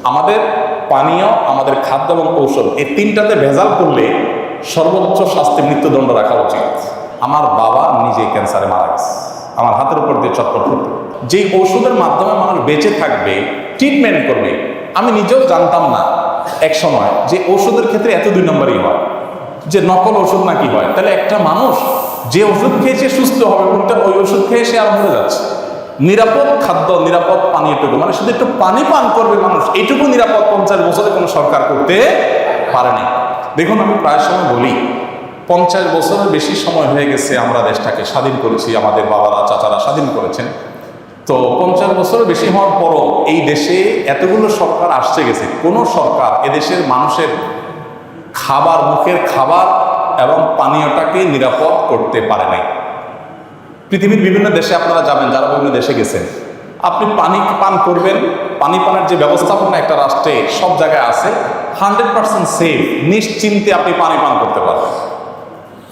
আমাদের পানীয়, আমাদের খাদ্য এবং ঔষধ এই তিনটাতে ভেজাল করলে সর্বোচ্চ শাস্তি মৃত্যুদণ্ড রাখা উচিত। আমার বাবা নিজে ক্যান্সারে মারা গেছে, আমার হাতের উপর দিয়ে চটপট করতে। যেই ঔষধের মাধ্যমে মানুষ বেঁচে থাকবে, ট্রিটমেন্ট করবে, আমি নিজেও জানতাম না এক সময় যে ঔষধের ক্ষেত্রে এত 2 নম্বরই হয়, যে নকল ওষুধ নাকি হয়। তাহলে একটা মানুষ যে ওষুধ খেয়েছে সুস্থ হবে, কোনটা ওই ওষুধ খেয়ে সে আর মরে যাচ্ছে। নিরাপদ খাদ্য, নিরাপদ পানীয়টুকু, মানে শুধু একটু পানি পান করবে মানুষ, এইটুকু নিরাপদ 50 বছরে কোনো সরকার করতে পারেনি। দেখুন, আমি প্রায় সময় বলি 50 বছরের বেশি সময় হয়ে গেছে আমরা দেশটাকে স্বাধীন করেছি, আমাদের বাবারা চাচারা স্বাধীন করেছেন। তো 50 বছরের বেশি হওয়ার পরও এই দেশে এতগুলো সরকার আসছে গেছে, কোনো সরকার এদেশের মানুষের খাবার, মুখের খাবার এবং পানীয়টাকে নিরাপদ করতে পারে নাই। পৃথিবীর বিভিন্ন দেশে আপনারা যাবেন, যারা বিভিন্ন দেশে গেছেন, আপনি পানি পান করবেন, পানি পানের যে ব্যবস্থাপনা একটা রাষ্ট্রে সব জায়গায় আছে, 100% সেফ, নিশ্চিন্তে আপনি পানি পান করতে পারবেন।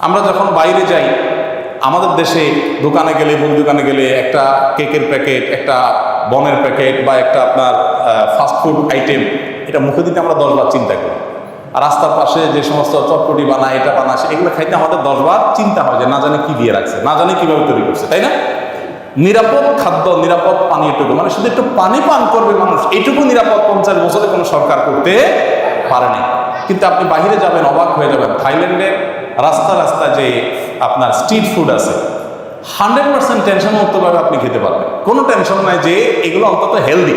আমরা যখন বাইরে যাই, আমাদের দেশে দোকানে গেলে, বই দোকানে গেলে একটা কেকের প্যাকেট, একটা বনের প্যাকেট বা একটা আপনার ফাস্টফুড আইটেম, এটা মুখে দিতে আমরা 10 বার চিন্তা করি। আর রাস্তার পাশে যে সমস্ত চটপটি বানায়, এটা বানায়, এগুলো খাইতে আমাদের 10 বার চিন্তা হয় যে না জানি কি দিয়ে রাখছে, না জানি কিভাবে তৈরি করছে, তাই না? নিরাপদ খাদ্য, নিরাপদ পানীয়টুকু, মানে শুধু একটু পানি পান করবে মানুষ, এইটুকু নিরাপদ 50 বছরে কোনো সরকার করতে পারেনি। কিন্তু আপনি বাইরে যাবেন, অবাক হয়ে যাবেন, থাইল্যান্ডের রাস্তা রাস্তা যে আপনার স্ট্রিট ফুড আছে, 100% টেনশন মুক্তভাবে আপনি খেতে পারবেন, কোনো টেনশন নাই যে এগুলো অন্তত হেলদি।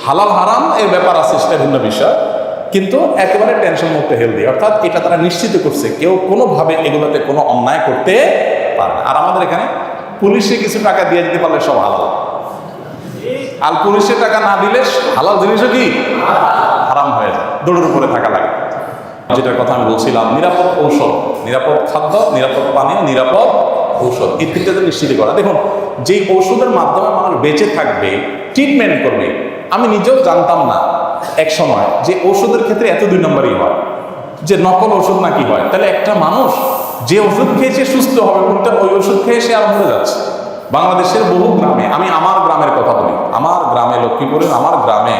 হালাল হারাম এর ব্যাপার আছে, সেটা ভিন্ন বিষয়, কিন্তু একেবারে টেনশন মুক্ত হেলদি, অর্থাৎ এটা তারা নিশ্চিত করছে কেউ কোনোভাবে এগুলোতে কোনো অন্যায় করতে পারে না। আর আমাদের এখানে পুলিশে কিছু টাকা দিয়ে দিতে পারলে সব হালাল, আর পুলিশে টাকা না দিলে হালাল জিনিসও কি হারাম হয়ে যায়, দৌড়ের উপরে থাকা লাগে। যেটার কথা আমি বলছিলাম, নিরাপদ ঔষধ, নিরাপদ খাদ্য, নিরাপদ পানীয়, নিরাপদ ঔষধ, এই তিনটাতে নিশ্চিত করা। দেখুন, যেই ঔষধের মাধ্যমে মানুষ বেঁচে থাকবে, ট্রিটমেন্ট করবে, আমি নিজেও জানতাম না এক সময় যে ঔষধের ক্ষেত্রে এত 2 নম্বরই হয়, যে নকল ওষুধ নাকি হয়। তাহলে একটা মানুষ যে ওষুধ খেয়েছে সুস্থ হবে, কোনটা ওই ওষুধ খেয়ে সে আর মরে যাচ্ছে। বাংলাদেশের বহু গ্রামে, আমি আমার গ্রামের কথা বলি, আমার গ্রামে, লক্ষ্মীপুরের আমার গ্রামে,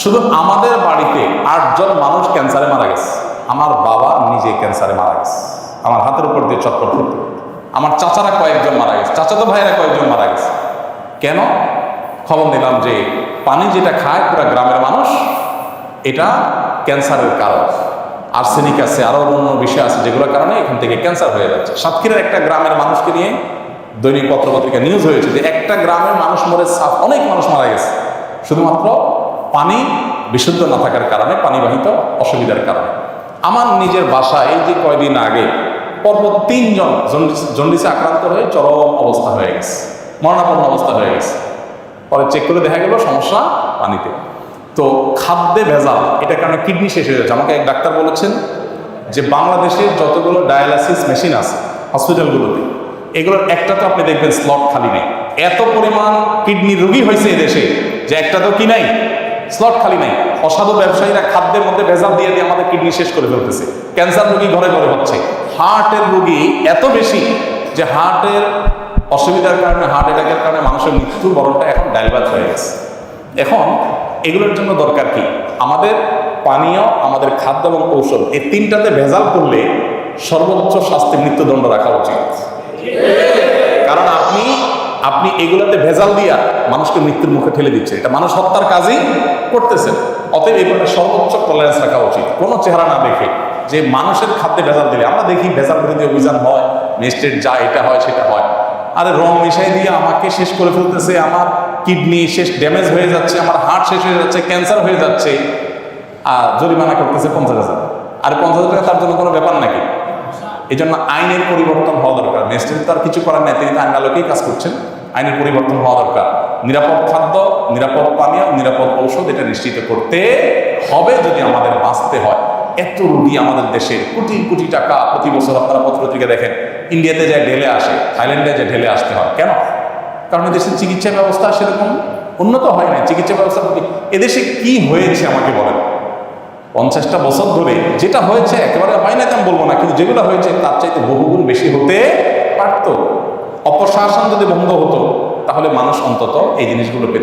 শুধু আমাদের বাড়িতে 8 জন মানুষ ক্যান্সারে মারা গেছে। আমার বাবা নিজে ক্যান্সারে মারা গেছে, আমার হাতের উপর দিয়ে চটপট করতে। আমার চাচারা কয়েকজন মারা গেছে, চাচাতো ভাইয়েরা কয়েকজন মারা গেছে। কেন? খবর নিলাম যে পানি যেটা খায় পুরা গ্রামের মানুষ, এটা ক্যান্সারের কারণ। আর্সেনিক আছে, আরও অন্য বিষয় আছে, যেগুলোর কারণে এখান থেকে ক্যান্সার হয়ে যাচ্ছে। সাতক্ষীরার একটা গ্রামের মানুষকে নিয়ে দৈনিক পত্রপত্রিকা নিউজ হয়েছে যে একটা গ্রামের মানুষ মরে, অনেক মানুষ মারা গেছে শুধুমাত্র পানি বিশুদ্ধ না থাকার কারণে, পানিবাহিত অসুবিধার কারণে। আমার নিজের বাসায় এই যে কয়দিন আগে পরপর 3 জন জন্ডিসে আক্রান্ত হয়ে চরম অবস্থা হয়ে গেছে, মরণাপন্ন অবস্থা হয়ে গেছে। পরে চেক করে দেখা গেল সমস্যা পানিতে। তো খাদ্যে ভেজাল, এটার কারণে কিডনি শেষ হয়ে যাচ্ছে। আমাকে এক ডাক্তার বলেছেন যে বাংলাদেশের যতগুলো ডায়ালাইসিস মেশিন আছে হসপিটালগুলোতে, এগুলোর একটা তো আপনি দেখবেন স্লট খালি নেই। এত পরিমাণ কিডনি রোগী হয়েছে এদেশে যে একটা তো কি নাই, স্লট খালি নাই। অসাধু ব্যবসায়ীরা খাদ্যের মধ্যে ভেজাল দিয়ে দিয়ে আমাদের কিডনি শেষ করে ফেলতেছে। ক্যান্সার রোগী ঘরে ঘরে হচ্ছে, হার্টের রোগী এত বেশি যে হার্টের অসুবিধার কারণে, হার্ট অ্যাটাকের কারণে মানুষের মৃত্যুর বরণটা এখন ডাইভার্ট হয়ে গেছে। এখন এগুলোর জন্য দরকার কি? আমাদের পানীয়, আমাদের খাদ্য এবং ঔষধ, এই তিনটাতে ভেজাল করলে সর্বোচ্চ শাস্তি মৃত্যুদণ্ড রাখা উচিত। কারণ আপনি এগুলোতে ভেজাল দিয়া মানুষকে মৃত্যুর মুখে ঠেলে দিচ্ছে, এটা মানুষ হত্যার কাজই করতেছেন। অতএব এই ব্যাপারে সর্বোচ্চ টলারেন্স রাখা উচিত, কোনো চেহারা না দেখে যে মানুষের খাদ্যে ভেজাল দিলে। আমরা দেখি ভেজাল বিরোধী অভিযান হয়, ম্যাজিস্ট্রেট যা এটা হয় সেটা হয়, আরে রং মিশাই দিয়ে আমাকে শেষ করে ফেলতেছে, আমার কিডনি শেষ, ড্যামেজ হয়ে যাচ্ছে, আমার হার্ট শেষ হয়ে যাচ্ছে, ক্যান্সার হয়ে যাচ্ছে, আর জরিমানা করতেছে 50,000। আর 50,000 টাকা তার জন্য কোনো ব্যাপার নাকি? এই জন্য আইনের পরিবর্তন হওয়া দরকার। ম্যাজিস্ট্রেট তো আর কিছু করার নেই, তিনি আইন আলোকেই কাজ করছেন। আইনের পরিবর্তন হওয়া দরকার। নিরাপদ খাদ্য, নিরাপদ পানীয়, নিরাপদ ঔষধ, এটা নিশ্চিত করতে হবে যদি আমাদের বাঁচতে হয়। এত রুগী আমাদের দেশে, কোটি কোটি টাকা প্রতি বছর আপনারা পত্রিকা দেখেন, ইন্ডিয়াতে যায় ঢেলে আসে, থাইল্যান্ডে যায় ঢেলে আসতে হয়। কেন? কারণ এদেশের চিকিৎসা ব্যবস্থা সেরকম উন্নত হয় না। চিকিৎসা ব্যবস্থা এদেশে কি হয়েছে আমাকে বলেন? 50টা বছর ধরে যেটা হয়েছে একেবারে হয় না আমি বলবো না, কিন্তু যেগুলো হয়েছে তার চাইতে বহুগুণ বেশি হতে পারত। অপশাসন যদি বন্ধ হতো তাহলে মানুষ অন্তত এই জিনিসগুলো পেত।